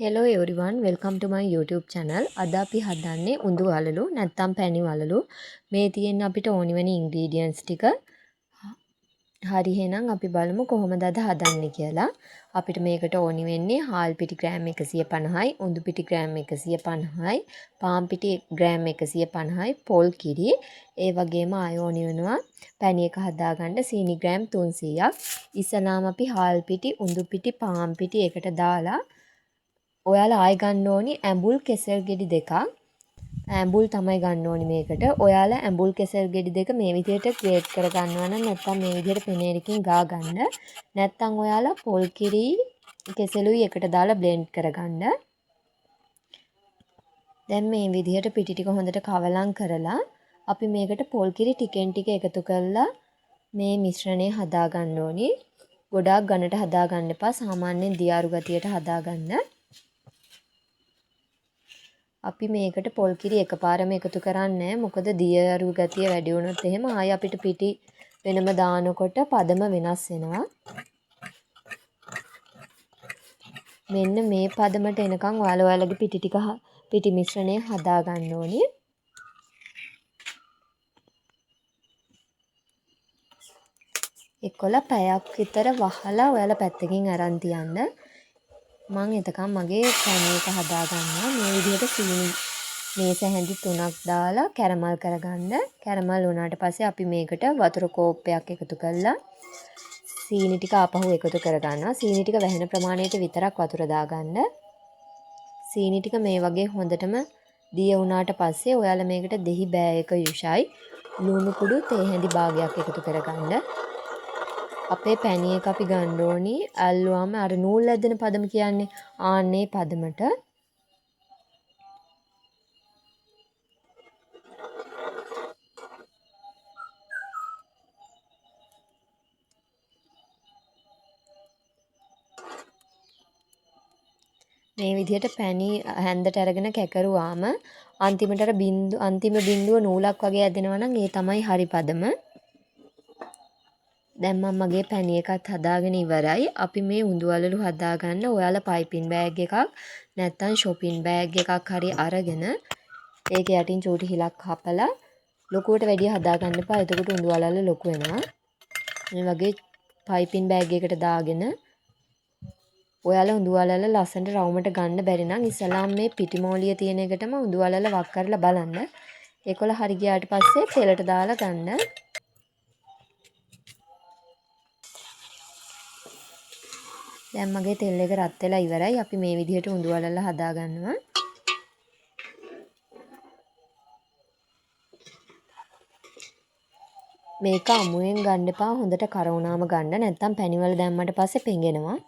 Hello everyone, welcome to my YouTube channel. අද අපි හදන්නේ උඳු වලලු නැත්නම් පැණි වලලු. මේ තියෙන අපිට ඕනි වෙන ingredients ටික. හරි එහෙනම් අපි බලමු කොහොමද අද හදන්නේ කියලා. අපිට මේකට ඕනි වෙන්නේ හාල් පිටි ග්‍රෑම් 150යි, උඳු පිටි ග්‍රෑම් 150යි, පාන් පිටි ග්‍රෑම් 150යි, පොල් කිරි, ඒ වගේම ආයෝනි වෙනවා පැණි එක හදාගන්න සීනි ග්‍රෑම් 300ක්. ඉස්සලාම අපි හාල් පිටි, උඳු පිටි, පාන් පිටි එකට දාලා ඔයාලා ආයෙ ගන්න ඕනි ඇඹුල් කෙසෙල් ගෙඩි දෙකක්. ඇඹුල් තමයි ගන්න ඕනි මේකට. ඔයාලා ඇඹුල් කෙසෙල් ගෙඩි දෙක මේ විදිහට ග්‍රේට් කර ගන්නවා නම් නැත්නම් මේ විදිහට පෙනේරකින් ගා ගන්න. නැත්නම් ඔයාලා පොල් කිරි කෙසෙලුයි එකට දාලා බ්ලෙන්ඩ් කරගන්න. දැන් මේ විදිහට පිටි ටික හොඳට කවලම් කරලා අපි මේකට පොල් කිරි ටිකෙන් ටික එකතු කරලා මේ මිශ්‍රණය හදා ගන්න ඕනි. ගොඩාක් ඝනට හදා ගන්න එපා. සාමාන්‍යයෙන් දියාරු ගතියට හදා ගන්න. අපි මේකට පොල් කිරි එකපාරම එකතු කරන්නේ මොකද දියරු ගතිය වැඩි වුණොත් එහෙම ආයෙ අපිට පිටි වෙනම දානකොට පදම වෙනස් වෙනවා. මෙන්න මේ පදමට එනකන් ඔයාලගේ පිටි මිශ්‍රණය හදා ගන්න ඕනි. එක්කොලා පැයක් විතර වහලා ඔයාලා පැත්තකින් අරන් තියන්න. මම එතකන් මගේ පැණි එක හදා ගන්නවා. මේ විදිහට සීනි මේස හැඳි 3ක් දාලා කැරමල් කරගන්න. කැරමල් වුණාට පස්සේ අපි මේකට වතුර කෝප්පයක් එකතු කරලා සීනි ටික ආපහු එකතු කරගන්නවා. සීනි ටික වැහෙන ප්‍රමාණයට විතරක් වතුර දාගන්න. සීනි ටික මේ වගේ හොඳටම දිය වුණාට පස්සේ ඔයාලා මේකට දෙහි බෑ එක යුෂයි ලුණු කුඩු තේ හැඳි භාගයක් එකතු කරගන්න. අපේ පැණි එක අපි ගන්න ඕනි ඇල්ලුවාම අර නූල් ඇදෙන පදම කියන්නේ ආන්නේ පදමට. මේ විදිහට පැණි හැන්දට අරගෙන කැකරුවාම අන්තිමට අන්තිම බිඳුව නූලක් වගේ ඇදෙනවා නම් ඒ තමයි හරි පදම. දැන් මම මගේ පැණි එකත් හදාගෙන ඉවරයි. අපි මේ උඳු වලලු හදාගන්න ඔයාලා පයිපින් බෑග් එකක් නැත්නම් shopping බෑග් එකක් හරි අරගෙන ඒක යටින් චූටි හිලක් හපලා ලොකුවට වැඩිය හදාගන්න එපා. එතකොට උඳු වලල්ල ලොකු වෙනවා. මේ වගේ පයිපින් බෑග් එකට දාගෙන ඔයාලා උඳු වලල්ල ලස්සනට රවුමට ගන්න බැරි නම් ඉස්සලාම් මේ පිටිමෝලිය තියෙන එකටම උඳු වලල්ල වක් කරලා බලන්න. ඒකවල හරි ගියාට පස්සේ තෙලට දාලා ගන්න. දැන් මගේ තෙල් එක රත් වෙලා ඉවරයි. අපි මේ විදිහට උඳු වලල්ල හදා ගන්නවා. මේක අමුයෙන් ගන්න එපා. හොඳට කරවුනාම ගන්න. නැත්නම් පැණිවල දැම්මට පස්සේ පෙඟෙනවා.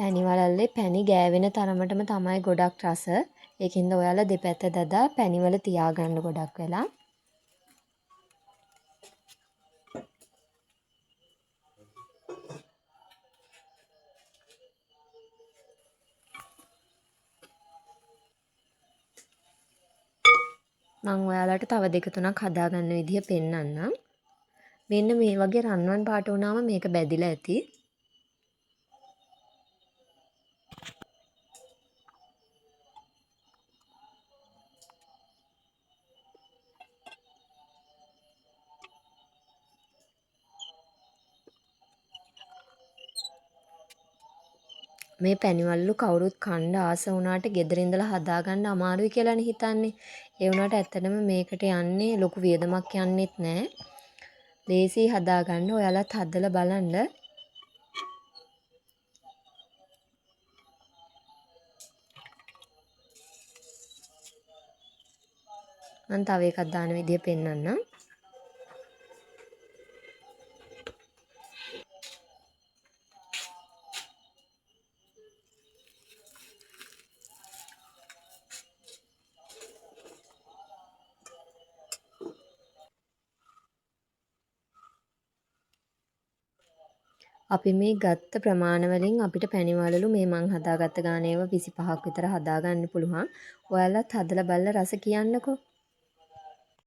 පැණි වලල්ලේ පැණි ගෑවෙන තරමටම තමයි ගොඩක් රස. ඒකින්ද ඔයාලා දෙපැත්ත දදා පැණිවල තියාගන්න ගොඩක් වෙලා. මම ඔයාලට තව දෙක තුනක් හදාගන්න විදිහ පෙන්නන්නම්. මෙන්න මේ වගේ රන්වන් පාට වුණාම මේක බැදිලා ඇති. මේ පැණිවලු කවුරුත් කන්න ආස වුණාට ගෙදර ඉඳලා හදාගන්න අමාරුයි කියලානේ හිතන්නේ. ඒ වුණාට ඇත්තටම මේකට යන්නේ ලොකු වියදමක් යන්නෙත් නෑ. ලේසි හදාගන්න. ඔයාලත් හදලා බලන්න. මම තව එකක් දාන විදිය පෙන්නන්නම්. අපි මේ ගත්ත ප්‍රමාණ වලින් අපිට පැණි වලලු මේ මං හදාගත්ත ගානේ ඒවා 25ක් විතර හදාගන්න පුළුවන්. ඔයාලත් හදලා බලලා රස කියන්නකෝ.